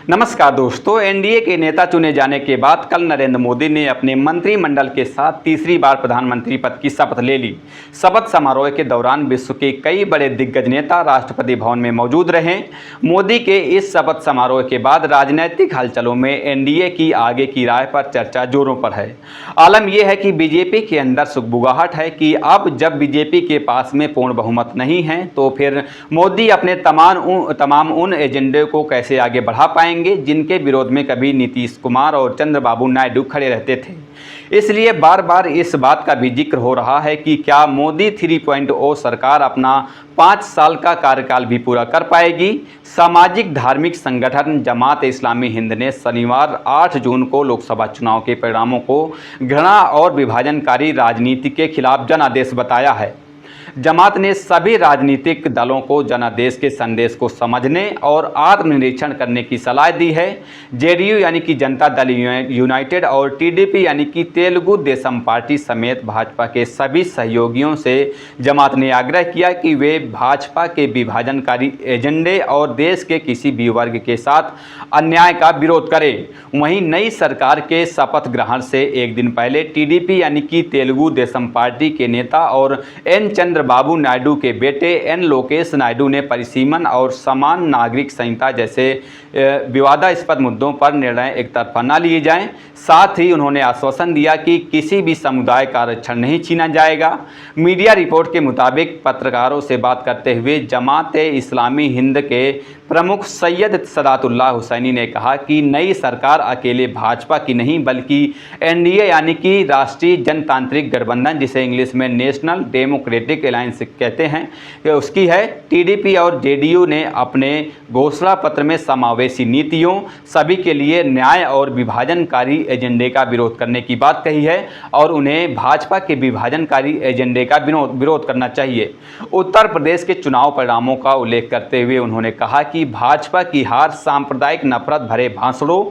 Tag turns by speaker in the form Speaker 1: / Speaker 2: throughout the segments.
Speaker 1: नमस्कार दोस्तों, एनडीए के नेता चुने जाने के बाद कल नरेंद्र मोदी ने अपने मंत्रिमंडल के साथ तीसरी बार प्रधानमंत्री पद की शपथ ले ली। शपथ समारोह के दौरान विश्व के कई बड़े दिग्गज नेता राष्ट्रपति भवन में मौजूद रहे। मोदी के इस शपथ समारोह के बाद राजनीतिक हलचलों में एनडीए की आगे की राह पर चर्चा जोरों पर है। आलम यह है कि बीजेपी के अंदर सुगबुगाहट है कि अब जब बीजेपी के पास में पूर्ण बहुमत नहीं है तो फिर मोदी अपने तमाम उन एजेंडे को कैसे आगे बढ़ा पाएंगे जिनके विरोध में कभी नीतीश कुमार और चंद्रबाबू नायडू खड़े रहते थे। इसलिए बार बार इस बात का भी जिक्र हो रहा है कि क्या मोदी 3.0 सरकार अपना 5 साल का कार्यकाल भी पूरा कर पाएगी। सामाजिक धार्मिक संगठन जमात-ए-इस्लामी हिंद ने शनिवार 8 जून को लोकसभा चुनाव के परिणामों को घृणा और विभाजनकारी राजनीति के खिलाफ जनादेश बताया है। जमात ने सभी राजनीतिक दलों को जनादेश के संदेश को समझने और आत्मनिरीक्षण करने की सलाह दी है। जेडीयू यानी कि जनता दल यूनाइटेड और टीडीपी यानी कि तेलुगु देशम पार्टी समेत भाजपा के सभी सहयोगियों से जमात ने आग्रह किया कि वे भाजपा के विभाजनकारी एजेंडे और देश के किसी भी वर्ग के साथ अन्याय का विरोध करें। वहीं नई सरकार के शपथ ग्रहण से एक दिन पहले टीडीपी यानी कि तेलुगु देशम पार्टी के नेता और एन चंद्रबाबू नायडू के बेटे एन लोकेश नायडू ने परिसीमन और समान नागरिक संहिता जैसे विवादास्पद मुद्दों पर निर्णय एक तरफा न लिए जाएं। साथ ही उन्होंने आश्वासन दिया कि किसी भी समुदाय का आरक्षण नहीं छीना जाएगा। मीडिया रिपोर्ट के मुताबिक पत्रकारों से बात करते हुए जमात-ए-इस्लामी हिंद के प्रमुख सैयद सदातुल्लाह हुसैनी ने कहा कि नई सरकार अकेले भाजपा की नहीं बल्कि एनडीए यानी कि राष्ट्रीय जनतांत्रिक गठबंधन, जिसे इंग्लिश में नेशनल डेमोक्रेटिक अलायंस कहते हैं, उसकी है। टीडीपी और जेडीयू ने अपने घोषणा पत्र में समावेशी नीतियों, सभी के लिए न्याय और विभाजनकारी एजेंडे का विरोध करने की बात कही है और उन्हें भाजपा के विभाजनकारी एजेंडे का विरोध करना चाहिए। उत्तर प्रदेश के चुनाव परिणामों का उल्लेख करते हुए उन्होंने कहा कि भाजपा की हार सांप्रदायिक नफरत भरे भाषणों,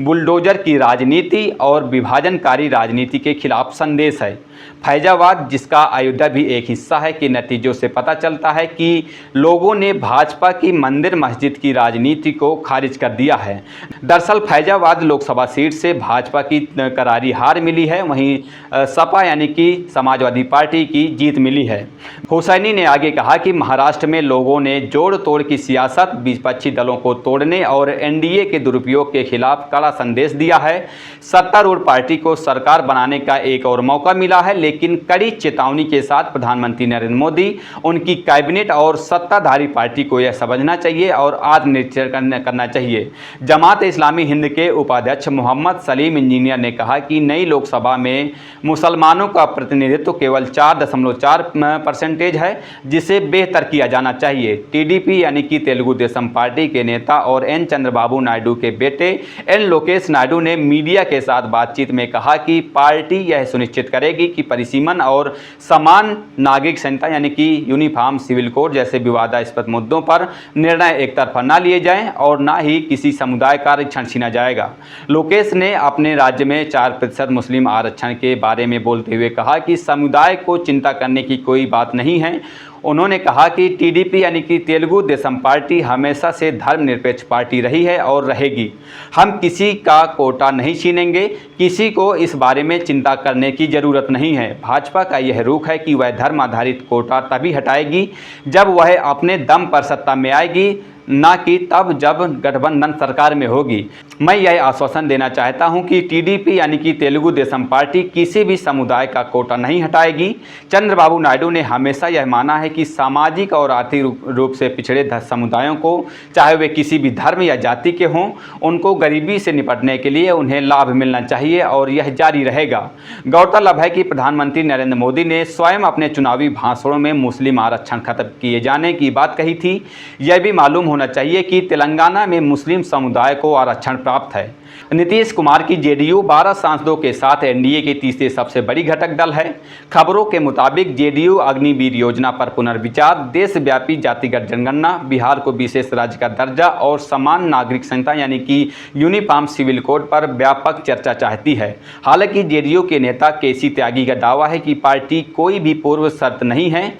Speaker 1: बुलडोजर की राजनीति और विभाजनकारी राजनीति के खिलाफ संदेश है। फैजाबाद, जिसका अयोध्या भी एक हिस्सा है, के नतीजों से पता चलता है कि लोगों ने भाजपा की मंदिर मस्जिद की राजनीति को खारिज कर दिया है। दरअसल फैजाबाद लोकसभा सीट से भाजपा की करारी हार मिली है, वहीं सपा यानी कि समाजवादी पार्टी की जीत मिली है। हुसैनी ने आगे कहा कि महाराष्ट्र में लोगों ने जोड़ तोड़ की सियासत, विपक्षी दलों को तोड़ने और एनडीए के दुरुपयोग के खिलाफ कड़ा संदेश दिया है। सत्तारूढ़ पार्टी को सरकार बनाने का एक और मौका मिला है, लेकिन कड़ी चेतावनी के साथ प्रधानमंत्री नरेंद्र मोदी, उनकी कैबिनेट और सत्ताधारी पार्टी को यह समझना चाहिए और आत्मनिरीक्षण करना चाहिए। जमात-ए-इस्लामी हिंद के उपाध्यक्ष मोहम्मद सलीम इंजीनियर ने कहा कि नई लोकसभा में मुसलमानों का प्रतिनिधित्व केवल 4.4% है, जिसे बेहतर किया जाना चाहिए। टीडीपी यानी कि तेलुगु देशम पार्टी के नेता और एन चंद्रबाबू नायडू के बेटे एन लोकेश नायडू ने मीडिया के साथ बातचीत में कहा कि पार्टी यह सुनिश्चित करेगी कि परिसीमन और समान नागरिक संहिता यानी कि यूनिफॉर्म सिविल कोड जैसे विवादास्पद मुद्दों पर निर्णय एक तरफा न लिए जाएं और न ही किसी समुदाय का आरक्षण छीना जाएगा। लोकेश ने अपने राज्य में 4% मुस्लिम आरक्षण के बारे में बोलते हुए कहा कि समुदाय को चिंता करने की कोई बात नहीं है। उन्होंने कहा कि टीडीपी यानी कि तेलुगु देशम पार्टी हमेशा से धर्मनिरपेक्ष पार्टी रही है और रहेगी। हम किसी का कोटा नहीं छीनेंगे, किसी को इस बारे में चिंता करने की ज़रूरत नहीं है। भाजपा का यह रुख है कि वह धर्म आधारित कोटा तभी हटाएगी जब वह अपने दम पर सत्ता में आएगी, ना कि तब जब गठबंधन सरकार में होगी। मैं यह आश्वासन देना चाहता हूं कि टीडीपी यानी कि तेलुगु देशम पार्टी किसी भी समुदाय का कोटा नहीं हटाएगी। चंद्रबाबू नायडू ने हमेशा यह माना है कि सामाजिक और आर्थिक रूप से पिछड़े समुदायों को, चाहे वे किसी भी धर्म या जाति के हों, उनको गरीबी से निपटने के लिए उन्हें लाभ मिलना चाहिए और यह जारी रहेगा। गौरतलब है कि प्रधानमंत्री नरेंद्र मोदी ने स्वयं अपने चुनावी भाषणों में मुस्लिम आरक्षण खत्म किए जाने की बात कही थी। यह भी मालूम होना चाहिए कि तेलंगाना में मुस्लिम समुदाय को आरक्षण प्राप्त है। नीतीश कुमार की जेडीयू 12 सांसदों के साथ एनडीए की तीसरी सबसे बड़ी घटक दल है। खबरों के मुताबिक जेडीयू अग्निवीर योजना पर पुनर्विचार, देशव्यापी जातिगत जनगणना, बिहार को विशेष राज्य का दर्जा और समान नागरिक संहिता यानी कि यूनिफॉर्म सिविल कोड पर व्यापक चर्चा चाहती है। हालांकि जेडीयू के नेता केसी त्यागी का दावा है कि पार्टी कोई भी पूर्व शर्त नहीं है,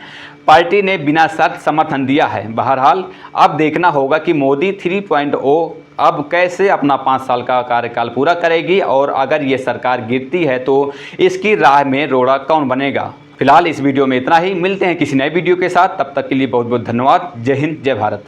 Speaker 1: पार्टी ने बिना शर्त समर्थन दिया है। बहरहाल अब देखना होगा कि मोदी 3.0 अब कैसे अपना 5 साल का कार्यकाल पूरा करेगी और अगर ये सरकार गिरती है तो इसकी राह में रोड़ा कौन बनेगा। फिलहाल इस वीडियो में इतना ही, मिलते हैं किसी नए वीडियो के साथ, तब तक के लिए बहुत बहुत धन्यवाद। जय हिंद, जय भारत।